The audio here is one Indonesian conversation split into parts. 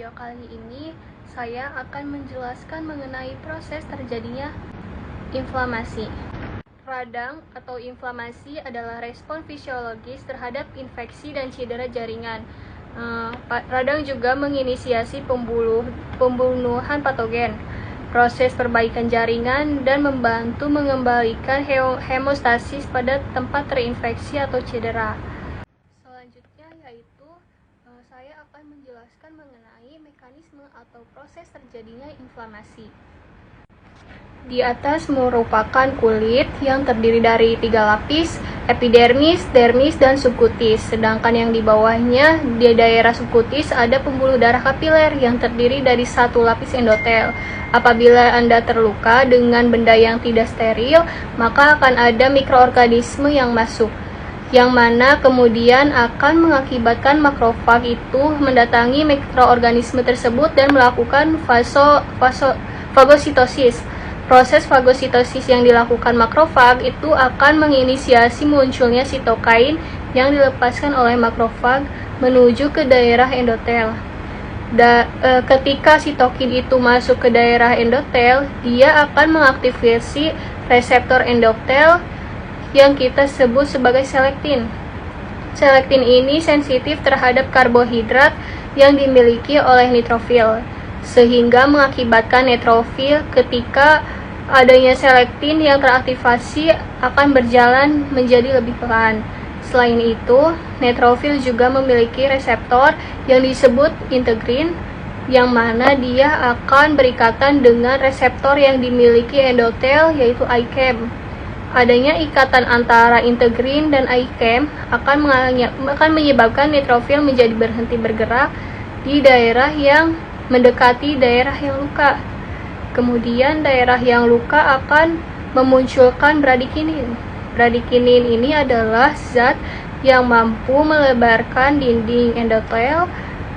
video kali ini saya akan menjelaskan mengenai proses terjadinya inflamasi. Radang atau inflamasi adalah respon fisiologis terhadap infeksi dan cedera jaringan. Radang juga menginisiasi pembunuhan patogen, proses perbaikan jaringan, dan membantu mengembalikan hemostasis pada tempat terinfeksi atau cedera. Selanjutnya yaitu saya akan menjelaskan mengenai mekanisme atau proses terjadinya inflamasi. Di atas merupakan kulit yang terdiri dari 3 lapis, epidermis, dermis, dan subkutis. Sedangkan yang di bawahnya, di daerah subkutis ada pembuluh darah kapiler yang terdiri dari 1 lapis endotel. Apabila Anda terluka dengan benda yang tidak steril, maka akan ada mikroorganisme yang masuk, yang mana kemudian akan mengakibatkan makrofag itu mendatangi mikroorganisme tersebut dan melakukan fagositosis. Proses fagositosis yang dilakukan makrofag itu akan menginisiasi munculnya sitokain yang dilepaskan oleh makrofag menuju ke daerah endotel. Ketika sitokin itu masuk ke daerah endotel, dia akan mengaktifasi reseptor endotel yang kita sebut sebagai selektin. Selektin ini sensitif terhadap karbohidrat yang dimiliki oleh neutrofil, sehingga mengakibatkan neutrofil ketika adanya selektin yang teraktivasi akan berjalan menjadi lebih pelan. Selain itu, neutrofil juga memiliki reseptor yang disebut integrin, yang mana dia akan berikatan dengan reseptor yang dimiliki endotel, yaitu ICAM. Adanya ikatan antara integrin dan ICAM akan menyebabkan neutrofil menjadi berhenti bergerak di daerah yang mendekati daerah yang luka. Kemudian daerah yang luka akan memunculkan bradikinin. Bradikinin ini adalah zat yang mampu melebarkan dinding endotel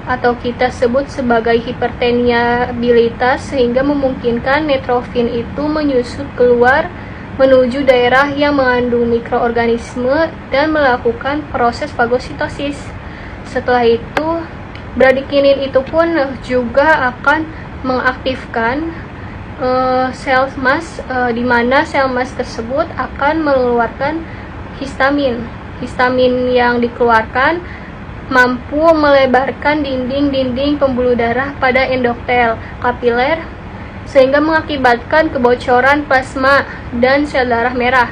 atau kita sebut sebagai hiperpermeabilitas, sehingga memungkinkan neutrofil itu menyusut keluar menuju daerah yang mengandung mikroorganisme dan melakukan proses fagositosis. Setelah itu, bradikinin itu pun juga akan mengaktifkan sel mas, di mana sel mas tersebut akan mengeluarkan histamin. Histamin yang dikeluarkan mampu melebarkan dinding-dinding pembuluh darah pada endotel kapiler, sehingga mengakibatkan kebocoran plasma dan sel darah merah,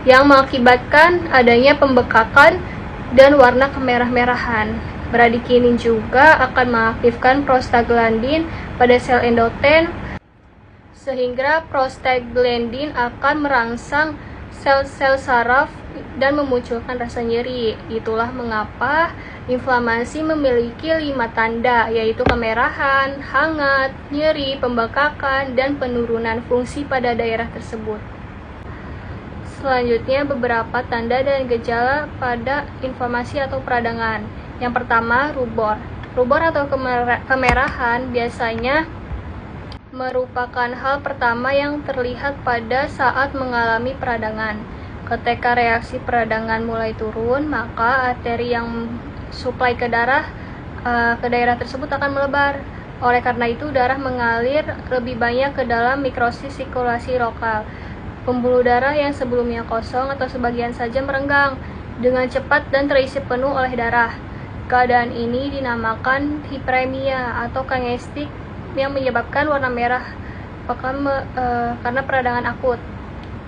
yang mengakibatkan adanya pembekakan dan warna kemerah-merahan. Bradikinin juga akan mengaktifkan prostaglandin pada sel endotel, sehingga prostaglandin akan merangsang sel-sel saraf dan memunculkan rasa nyeri. Itulah mengapa inflamasi memiliki 5 tanda, yaitu kemerahan, hangat, nyeri, pembekakan, dan penurunan fungsi pada daerah tersebut. Selanjutnya, beberapa tanda dan gejala pada inflamasi atau peradangan. Yang pertama, rubor. Rubor atau kemerahan biasanya merupakan hal pertama yang terlihat pada saat mengalami peradangan. Ketika reaksi peradangan mulai turun, maka arteri yang suplai ke daerah tersebut akan melebar. Oleh karena itu, darah mengalir lebih banyak ke dalam mikrosirkulasi lokal. Pembuluh darah yang sebelumnya kosong atau sebagian saja merenggang dengan cepat dan terisi penuh oleh darah. Keadaan ini dinamakan hiperemia atau kingestik, yang menyebabkan warna merah karena peradangan akut.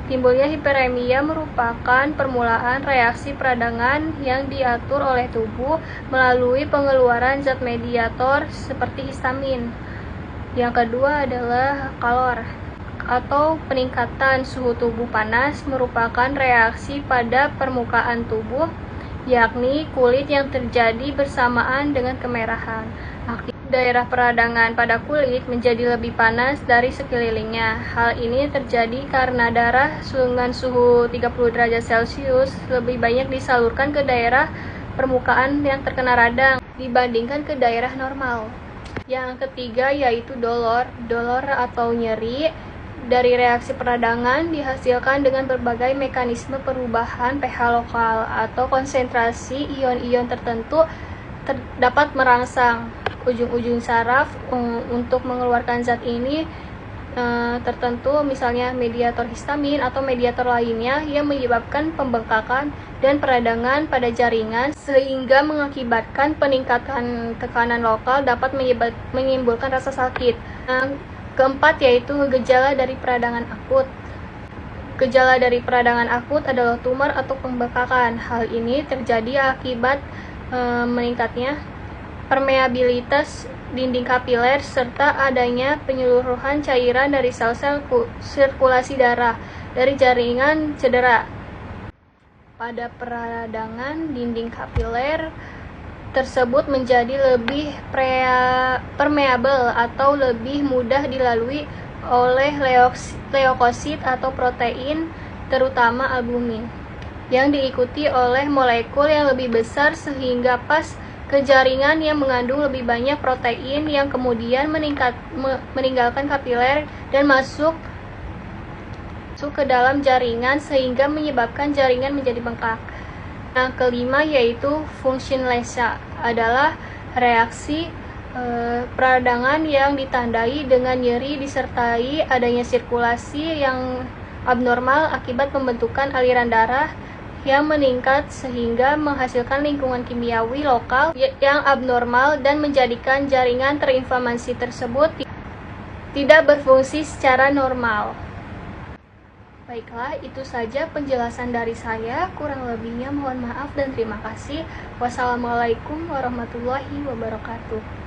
Timbulnya hiperemia merupakan permulaan reaksi peradangan yang diatur oleh tubuh melalui pengeluaran zat mediator seperti histamin. Yang kedua adalah kalor atau peningkatan suhu tubuh panas, merupakan reaksi pada permukaan tubuh, yakni kulit yang terjadi bersamaan dengan kemerahan. Daerah peradangan pada kulit menjadi lebih panas dari sekelilingnya. Hal ini terjadi karena darah dengan suhu 30 derajat Celcius lebih banyak disalurkan ke daerah permukaan yang terkena radang dibandingkan ke daerah normal. Yang ketiga yaitu dolor. Dolor atau nyeri dari reaksi peradangan dihasilkan dengan berbagai mekanisme perubahan pH lokal atau konsentrasi ion-ion tertentu dapat merangsang ujung-ujung saraf untuk mengeluarkan zat ini tertentu, misalnya mediator histamin atau mediator lainnya yang menyebabkan pembengkakan dan peradangan pada jaringan sehingga mengakibatkan peningkatan tekanan lokal dapat menimbulkan rasa sakit. Keempat yaitu gejala dari peradangan akut. Gejala dari peradangan akut adalah tumor atau pembengkakan. Hal ini terjadi akibat meningkatnya permeabilitas dinding kapiler serta adanya penyeluruhan cairan dari sel-sel sirkulasi darah dari jaringan cedera. Pada peradangan dinding kapiler tersebut menjadi lebih permeabel atau lebih mudah dilalui oleh leukosit atau protein, terutama albumin, yang diikuti oleh molekul yang lebih besar sehingga pas ke jaringan yang mengandung lebih banyak protein yang kemudian meninggalkan kapiler dan masuk ke dalam jaringan sehingga menyebabkan jaringan menjadi bengkak. Nah, kelima yaitu functionlessness adalah reaksi peradangan yang ditandai dengan nyeri disertai adanya sirkulasi yang abnormal akibat pembentukan aliran darah yang meningkat sehingga menghasilkan lingkungan kimiawi lokal yang abnormal dan menjadikan jaringan terinflamasi tersebut tidak berfungsi secara normal. Baiklah, itu saja penjelasan dari saya. Kurang lebihnya mohon maaf dan terima kasih. Wassalamualaikum warahmatullahi wabarakatuh.